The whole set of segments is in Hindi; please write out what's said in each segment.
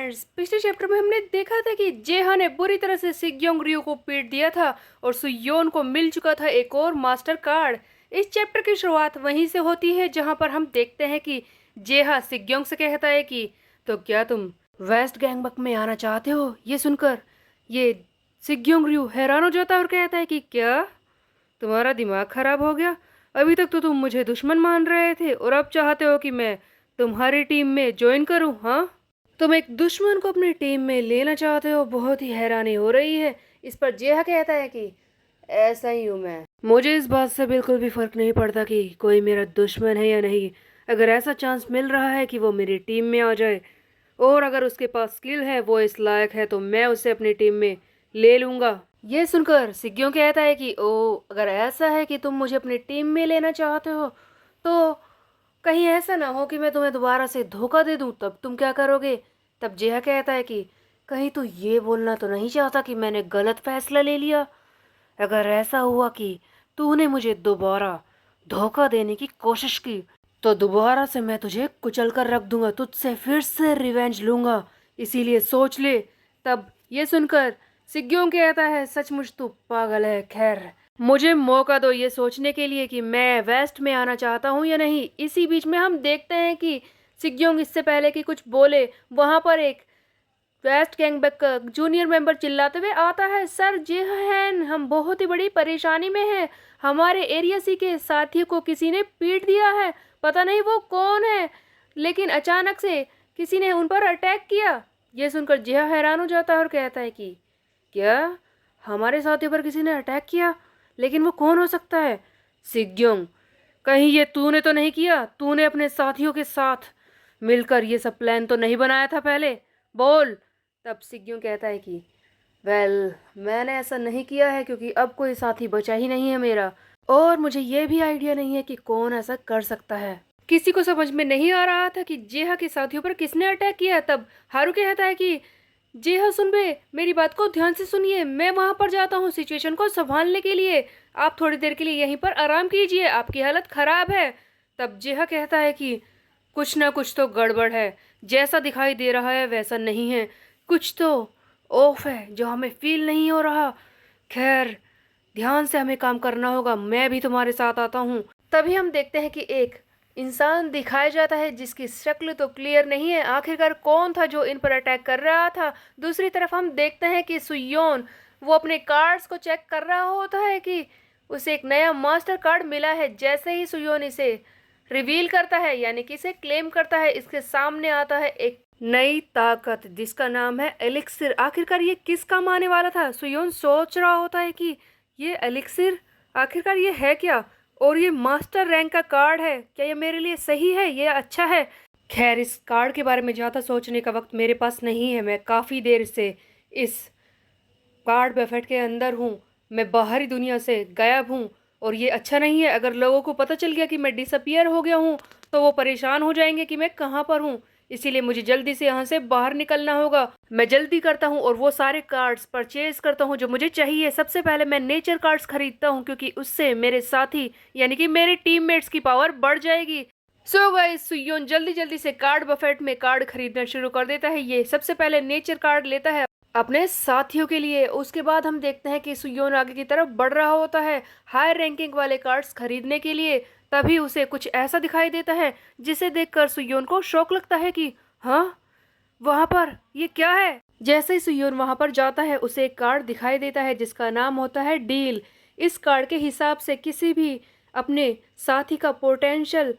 फ्रेंड्स, पिछले चैप्टर में हमने देखा था कि जेहा ने बुरी तरह से सिग्योंग रयू को पीट दिया था और सुयोन को मिल चुका था एक और मास्टर कार्ड। इस चैप्टर की शुरुआत वहीं से होती है जहां पर हम देखते हैं कि जेहा सिग्योंग से कहता है कि तो क्या तुम वेस्ट गैंगबक में आना चाहते हो। ये सुनकर ये सिग्योंग रयू हैरान हो जाता है और कहता है कि क्या तुम्हारा दिमाग खराब हो गया? अभी तक तो तुम मुझे दुश्मन मान रहे थे और अब चाहते हो कि मैं तुम्हारी टीम में ज्वाइन करूं? हाँ, तुम एक दुश्मन को अपनी टीम में लेना चाहते हो। बहुत ही हैरानी हो रही है। इस पर जेहा कहता है कि ऐसा ही हूँ मैं, मुझे इस बात से बिल्कुल भी फर्क नहीं पड़ता कि कोई मेरा दुश्मन है या नहीं। अगर ऐसा चांस मिल रहा है कि वो मेरी टीम में आ जाए और अगर उसके पास स्किल है, वो इस लायक है, तो मैं उसे अपनी टीम में ले लूंगा। ये सुनकर सिग्यों कहता है कि ओ, अगर ऐसा है कि तुम मुझे अपनी टीम में लेना चाहते हो तो कहीं ऐसा ना हो कि मैं तुम्हें दोबारा से धोखा दे दूं, तब तुम क्या करोगे? तब जेहा कहता है कि कहीं तू ये बोलना तो नहीं चाहता कि मैंने गलत फैसला ले लिया? अगर ऐसा हुआ कि तूने मुझे दोबारा धोखा देने की कोशिश की तो दोबारा से मैं तुझे कुचल कर रख दूंगा, तुझसे फिर से रिवेंज लूंगा, इसीलिए सोच ले। तब ये सुनकर सिग्योंग कहता है सचमुच तू पागल है। खैर, मुझे मौका दो ये सोचने के लिए कि मैं वेस्ट में आना चाहता हूँ या नहीं। इसी बीच में हम देखते हैं कि सिग्योंग इससे पहले कि कुछ बोले वहां पर एक वेस्ट गैंगबक का जूनियर मेंबर चिल्लाते हुए आता है, सर जेहन, हम बहुत ही बड़ी परेशानी में हैं। हमारे एरिया सी के साथी को किसी ने पीट दिया है। पता नहीं वो कौन है, लेकिन अचानक से किसी ने उन पर अटैक किया। ये सुनकर जेहा हैरान हो जाता है और कहता है कि क्या हमारे साथी पर किसी ने अटैक किया? लेकिन वो कौन हो सकता है? सिग्योंग, कहीं ये तूने तो नहीं किया? तूने अपने साथियों के साथ मिलकर ये सब प्लान तो नहीं बनाया था पहले? बोल। तब सिग्योंग कहता है कि वेल, मैंने ऐसा नहीं किया है क्योंकि अब कोई साथी बचा ही नहीं है मेरा, और मुझे ये भी आइडिया नहीं है कि कौन ऐसा कर सकता है। किसी को समझ में नहीं आ रहा था कि जेहा के साथियों पर किसने अटैक किया। तब हारू कहता है कि जेहा, सुन बे, मेरी बात को ध्यान से सुनिए। मैं वहां पर जाता हूँ सिचुएशन को संभालने के लिए। आप थोड़ी देर के लिए यहीं पर आराम कीजिए, आपकी हालत खराब है। तब जेहा कहता है कि कुछ ना कुछ तो गड़बड़ है, जैसा दिखाई दे रहा है वैसा नहीं है, कुछ तो ऑफ है जो हमें फील नहीं हो रहा। खैर, ध्यान से हमें काम करना होगा, मैं भी तुम्हारे साथ आता हूँ। तभी हम देखते हैं कि एक इंसान दिखाया जाता है जिसकी शक्ल तो क्लियर नहीं है। आखिरकार कौन था जो इन पर अटैक कर रहा था? दूसरी तरफ हम देखते हैं कि सुयोन वो अपने कार्ड्स को चेक कर रहा होता है कि उसे एक नया मास्टर कार्ड मिला है। जैसे ही सुयोन इसे रिवील करता है, यानी कि इसे क्लेम करता है, इसके सामने आता है एक नई ताकत जिसका नाम है एलिक्सिर। आखिरकार ये किस काम आने वाला था? सुयोन सोच रहा होता है कि ये एलिक्सिर आखिरकार ये है क्या, और ये मास्टर रैंक का कार्ड है, क्या ये मेरे लिए सही है, ये अच्छा है? खैर, इस कार्ड के बारे में ज़्यादा सोचने का वक्त मेरे पास नहीं है। मैं काफ़ी देर से इस कार्ड बफेट के अंदर हूँ, मैं बाहरी दुनिया से गायब हूँ, और ये अच्छा नहीं है। अगर लोगों को पता चल गया कि मैं डिसअपियर हो गया हूँ तो वो परेशान हो जाएंगे कि मैं कहाँ पर हूँ। इसीलिए मुझे जल्दी से यहाँ से बाहर निकलना होगा। मैं जल्दी करता हूँ और वो सारे कार्ड्स परचेज करता हूँ जो मुझे चाहिए। सबसे पहले मैं नेचर कार्ड्स खरीदता हूँ क्योंकि उससे मेरे साथी यानी कि मेरे टीममेट्स की पावर बढ़ जाएगी। सो गाइस, सुयोन जल्दी जल्दी से कार्ड बफेट में कार्ड खरीदना शुरू कर देता है। ये सबसे पहले नेचर कार्ड लेता है अपने साथियों के लिए। उसके बाद हम देखते हैं कि सुयोन आगे की तरफ बढ़ रहा होता है हाई रैंकिंग वाले कार्ड्स खरीदने के लिए। तभी उसे कुछ ऐसा दिखाई देता है जिसे देखकर सुयोन को शौक लगता है कि हाँ, वहां पर ये क्या है? जैसे ही सुयोन वहां पर जाता है उसे एक कार्ड दिखाई देता है जिसका नाम होता है डील। इस कार्ड के हिसाब से किसी भी अपने साथी का पोटेंशियल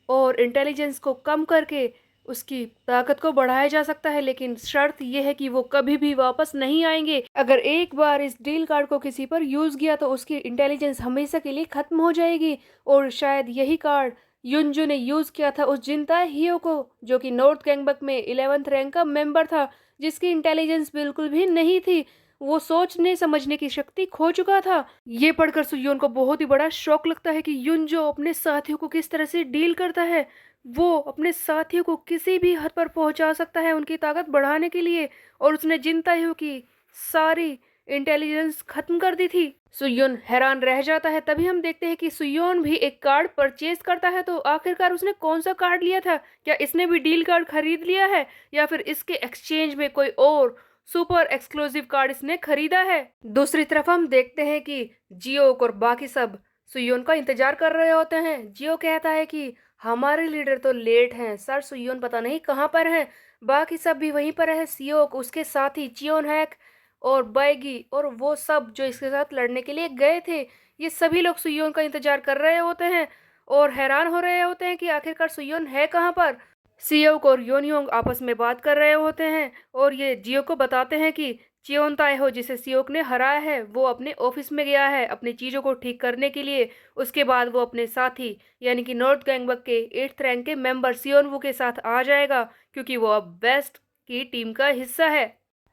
और इंटेलिजेंस को कम करके उसकी ताकत को बढ़ाया जा सकता है, लेकिन शर्त यह है कि वो कभी भी वापस नहीं आएंगे। अगर एक बार इस डील कार्ड को किसी पर यूज किया तो उसकी इंटेलिजेंस हमेशा के लिए खत्म हो जाएगी। और शायद यही कार्ड युनजू ने यूज किया था उस जिनता हियो को, जो कि नॉर्थ गैंगबक में 11th रैंक का मेंबर था, जिसकी इंटेलिजेंस बिल्कुल भी नहीं थी। वो सोचने समझने की शक्ति खो चुका था। ये पढ़कर सुयोन को बहुत ही बड़ा शौक लगता है कि युनजो अपने साथियों को किस तरह से डील करता है। वो अपने साथियों को किसी भी हद पर पहुंचा सकता है उनकी ताकत बढ़ाने के लिए, और उसने जिनता हियो की सारी इंटेलिजेंस खत्म कर दी थी। सुयोन हैरान रह जाता है। तभी हम देखते हैं कि सुयोन भी एक कार्ड परचेज करता है। तो आखिरकार उसने कौन सा कार्ड लिया था? क्या इसने भी डील कार्ड खरीद लिया है या फिर इसके एक्सचेंज में कोई और सुपर एक्सक्लूसिव कार्ड इसने खरीदा है? दूसरी तरफ हम देखते हैं कि जियो और बाकी सब सुयोन का इंतजार कर रहे होते हैं। जियो कहता है कि हमारे लीडर तो लेट हैं सर, सुयोन पता नहीं कहाँ पर है। बाकी सब भी वहीं पर है, सियोक, उसके साथी चियोन हैक और बैगी और वो सब जो इसके साथ लड़ने के लिए गए थे। ये सभी लोग सुयोन का इंतजार कर रहे होते हैं और हैरान हो रहे होते हैं कि आखिरकार सुयोन है कहाँ पर। सियोक और योनयोंग आपस में बात कर रहे होते हैं और ये जियो को बताते हैं कि चियोन ताएहो जिसे सियोक ने हराया है वो अपने ऑफिस में गया है अपनी चीज़ों को ठीक करने के लिए। उसके बाद वो अपने साथी यानी कि नॉर्थ गैंगबक के 8th रैंक के मेंबर सियोनवू के साथ आ जाएगा क्योंकि वो अब बेस्ट की टीम का हिस्सा है।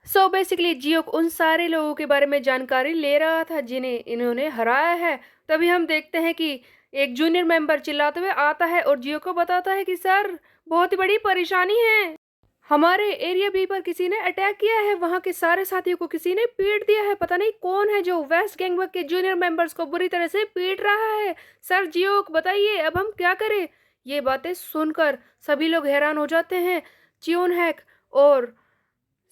सो बेसिकली जियो उन सारे लोगों के बारे में जानकारी ले रहा था जिन्हें इन्होंने हराया है। तभी हम देखते हैं कि एक जूनियर मेंबर चिल्लाते हुए आता है और जियो को बताता है कि सर बहुत ही बड़ी परेशानी है, हमारे एरिया बी पर किसी ने अटैक किया है, वहां के सारे साथियों को किसी ने पीट दिया है, पता नहीं कौन है जो वेस्ट गैंगबक के जूनियर मेंबर्स को बुरी तरह से पीट रहा है। सर जियो बताइए अब हम क्या करें? ये बातें सुनकर सभी लोग हैरान हो जाते हैं। चियोन हैक और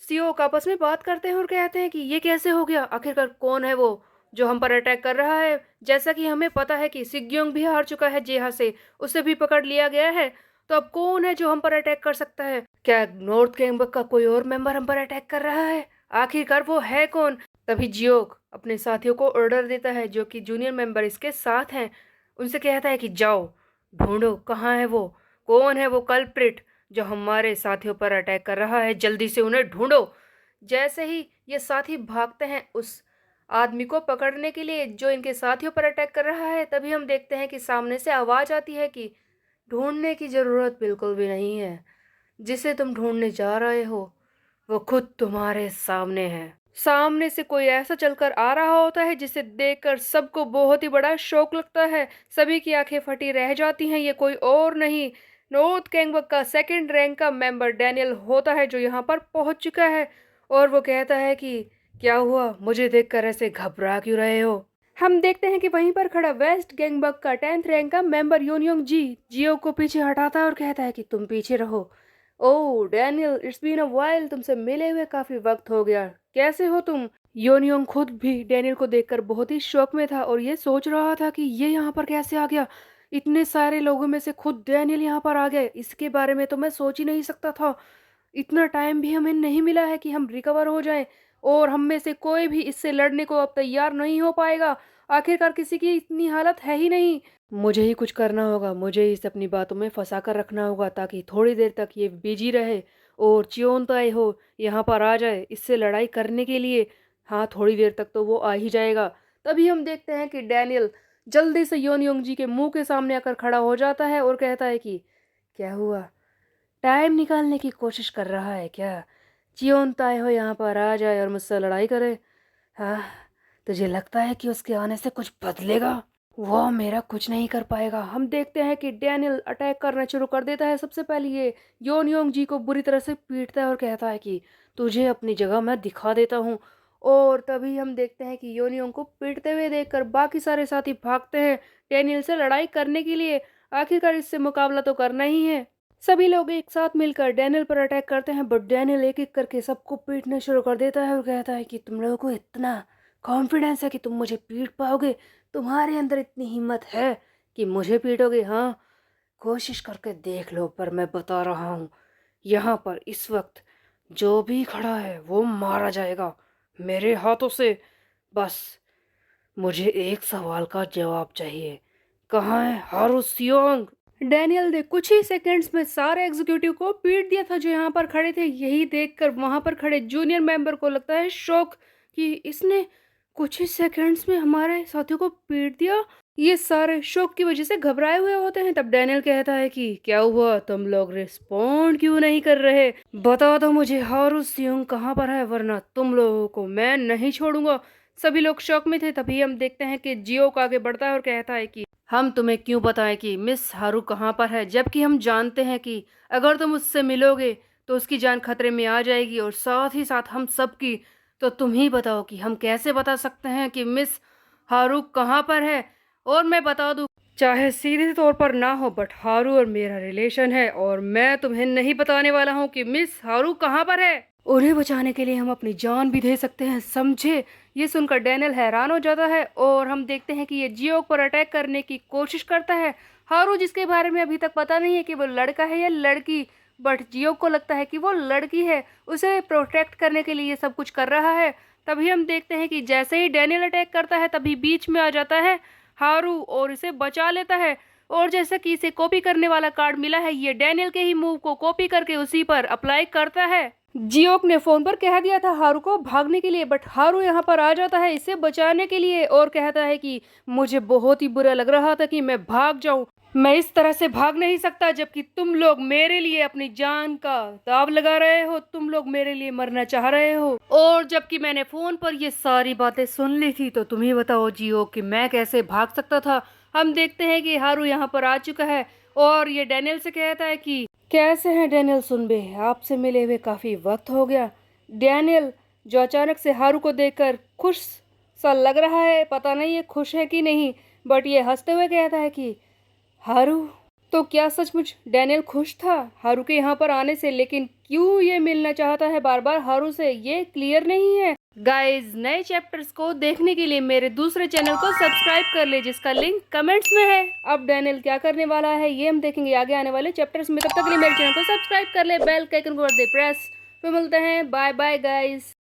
सीओ आपस में बात करते हैं और कहते हैं कि ये कैसे हो गया, आखिरकार कौन है वो जो हम पर अटैक कर रहा है? जैसा कि हमें पता है कि सिग्योंग भी हार चुका है जेहा से, उसे भी पकड़ लिया गया है। तो अब कौन है जो हम पर अटैक कर सकता है? क्या नॉर्थ गैंगबक का कोई और मेंबर हम पर अटैक कर रहा है? आखिरकार वो है कौन? तभी जियोक अपने साथियों को ऑर्डर देता है जो कि जूनियर मेंबर इसके साथ हैं। उनसे कहता है कि जाओ ढूंढो कहाँ है वो, कौन है वो कल्प्रिट जो हमारे साथियों पर अटैक कर रहा है, जल्दी से उन्हें ढूंढो। जैसे ही ये साथी भागते हैं उस आदमी को पकड़ने के लिए जो इनके साथियों पर अटैक कर रहा है, तभी हम देखते हैं कि सामने से आवाज आती है कि ढूंढने की जरूरत बिल्कुल भी नहीं है, जिसे तुम ढूंढने जा रहे हो वो खुद तुम्हारे सामने है। सामने से कोई ऐसा चलकर आ रहा होता है जिसे देखकर सबको बहुत ही बड़ा शौक लगता है। सभी की आंखें फटी रह जाती हैं। ये कोई और नहीं नॉर्थ गैंगबक का 2nd रैंक का मेंबर डैनियल होता है जो यहाँ पर पहुंच चुका है। और वो कहता है कि क्या हुआ, मुझे देखकर ऐसे घबरा क्यों रहे हो? हम देखते हैं कि वहीं पर खड़ा वेस्ट गैंगबक का 10th रैंक का मेंबर योनयोंग जी जियो को पीछे हटाता है और कहता है कि तुम पीछे रहो। Oh Daniel, it's been a while, तुमसे मिले हुए काफी वक्त हो गया, कैसे हो तुम? योनयोंग खुद भी डैनियल को देखकर बहुत ही शौक में था और ये सोच रहा था कि ये यहाँ पर कैसे आ गया। इतने सारे लोगों में से खुद डैनियल यहाँ पर आ गए, इसके बारे में तो मैं सोच ही नहीं सकता था। इतना टाइम भी हमें नहीं मिला है कि हम रिकवर हो जाएं और हम में से कोई भी इससे लड़ने को अब तैयार नहीं हो पाएगा। आखिरकार किसी की इतनी हालत है ही नहीं। मुझे ही कुछ करना होगा, मुझे ही इसे अपनी बातों में फंसा कर रखना होगा ताकि थोड़ी देर तक ये बिजी रहे और चियोन ताए हो यहाँ पर आ जाए इससे लड़ाई करने के लिए। हाँ थोड़ी देर तक तो वो आ ही जाएगा। तभी हम देखते हैं कि डैनियल जल्दी से योनयोंग जी के मुंह के सामने आकर खड़ा हो जाता है और कहता है कि क्या हुआ, टाइम निकालने की कोशिश कर रहा है क्या? चियोन ताए हो यहाँ पर आ जाए और मुझसे लड़ाई करे? हाँ, तुझे लगता है कि उसके आने से कुछ बदलेगा? वो मेरा कुछ नहीं कर पाएगा। हम देखते हैं कि डैनियल अटैक करना शुरू कर देता है। सबसे पहले ये योनयोंग जी को बुरी तरह से पीटता है और कहता है कि तुझे अपनी जगह मैं दिखा देता हूँ। और तभी हम देखते हैं कि योनयोंग को पीटते हुए देखकर बाकी सारे साथी भागते हैं डैनियल से लड़ाई करने के लिए। आखिरकार इससे मुकाबला तो करना ही है। सभी लोग एक साथ मिलकर डैनियल पर अटैक करते हैं बट डैनियल एक एक करके सबको पीटना शुरू कर देता है और कहता है कि तुम लोगों को इतना कॉन्फिडेंस है कि तुम मुझे पीट पाओगे? तुम्हारे अंदर इतनी हिम्मत है कि मुझे पीटोगे? हाँ, कोशिश करके देख लो, पर मैं बता रहा हूँ यहाँ पर इस वक्त जो भी खड़ा है वो मारा जाएगा मेरे हाथों से। बस मुझे एक सवाल का जवाब चाहिए, कहाँ है हारू सियोंग? डैनियल ने कुछ ही सेकंड्स में सारे एग्जीक्यूटिव को पीट दिया था जो यहाँ पर खड़े थे। यही देखकर वहां पर खड़े जूनियर मेंबर को लगता है शौक कि इसने कुछ ही सेकंड्स में हमारे साथियों को पीट दिया। ये सारे शौक की वजह से घबराए हुए होते हैं। तब डैनियल कहता है कि क्या हुआ, तुम लोग रिस्पॉन्ड क्यों नहीं कर रहे? बता दो मुझे हारू सियोंग कहाँ पर है, वरना तुम लोगों को मैं नहीं छोड़ूंगा। सभी लोग शौक में थे। तभी हम देखते हैं कि जियो का आगे बढ़ता है और कहता है कि हम तुम्हें क्यों बताएं कि मिस हारू कहाँ पर है, जबकि हम जानते हैं कि अगर तुम उससे मिलोगे तो उसकी जान खतरे में आ जाएगी और साथ ही साथ हम सबकी। तो तुम ही बताओ कि हम कैसे बता सकते हैं कि मिस हारू कहाँ पर है। और मैं बता दूं, चाहे सीधे तौर पर ना हो, बट हारू और मेरा रिलेशन है और मैं तुम्हें नहीं बताने वाला हूँ कि मिस हारू कहाँ पर है। उन्हें बचाने के लिए हम अपनी जान भी दे सकते हैं, समझे। ये सुनकर डैनियल हैरान हो जाता है और हम देखते हैं कि ये जियोक पर अटैक करने की कोशिश करता है। हारू, जिसके बारे में अभी तक पता नहीं है कि वो लड़का है या लड़की, बट जियोक को लगता है कि वो लड़की है, उसे प्रोटेक्ट करने के लिए ये सब कुछ कर रहा है। तभी हम देखते हैं कि जैसे ही डैनियल अटैक करता है तभी बीच में आ जाता है हारू और इसे बचा लेता है। और जैसे कि इसे कॉपी करने वाला कार्ड मिला है, ये डैनियल के ही मूव को कॉपी करके उसी पर अप्लाई करता है। जियोक ने फोन पर कह दिया था हारू को भागने के लिए, बट हारू यहाँ पर आ जाता है इसे बचाने के लिए और कहता है कि मुझे बहुत ही बुरा लग रहा था कि मैं भाग जाऊं, मैं इस तरह से भाग नहीं सकता, जबकि तुम लोग मेरे लिए अपनी जान का दाव लगा रहे हो, तुम लोग मेरे लिए मरना चाह रहे हो। और जबकि मैंने फोन पर ये सारी बातें सुन ली थी, तो तुम ही बताओ जियो कि मैं कैसे भाग सकता था। हम देखते हैं कि हारू यहाँ पर आ चुका है और ये डैनियल से कहता है कि कैसे हैं डैनियल सुनबे, आपसे मिले हुए काफी वक्त हो गया। डैनियल, जो अचानक से हारू को देखकर खुश सा लग रहा है, पता नहीं ये खुश है कि नहीं, बट ये हंसते हुए कहता है कि हारू, तो क्या सचमुच डैनियल खुश था हारू के यहाँ पर आने से, लेकिन क्यों ये मिलना चाहता है बार बार हारू से, ये क्लियर नहीं है। गाइस, नए चैप्टर्स को देखने के लिए मेरे दूसरे चैनल को सब्सक्राइब कर ले, जिसका लिंक कमेंट्स में है। अब डैनियल क्या करने वाला है ये हम देखेंगे आगे आने वाले चैप्टर्स में। तब तक के लिए मेरे चैनल को सब्सक्राइब कर ले, बेल के आइकन को कर दे प्रेस। फिर मिलते हैं, बाय बाय गाइस।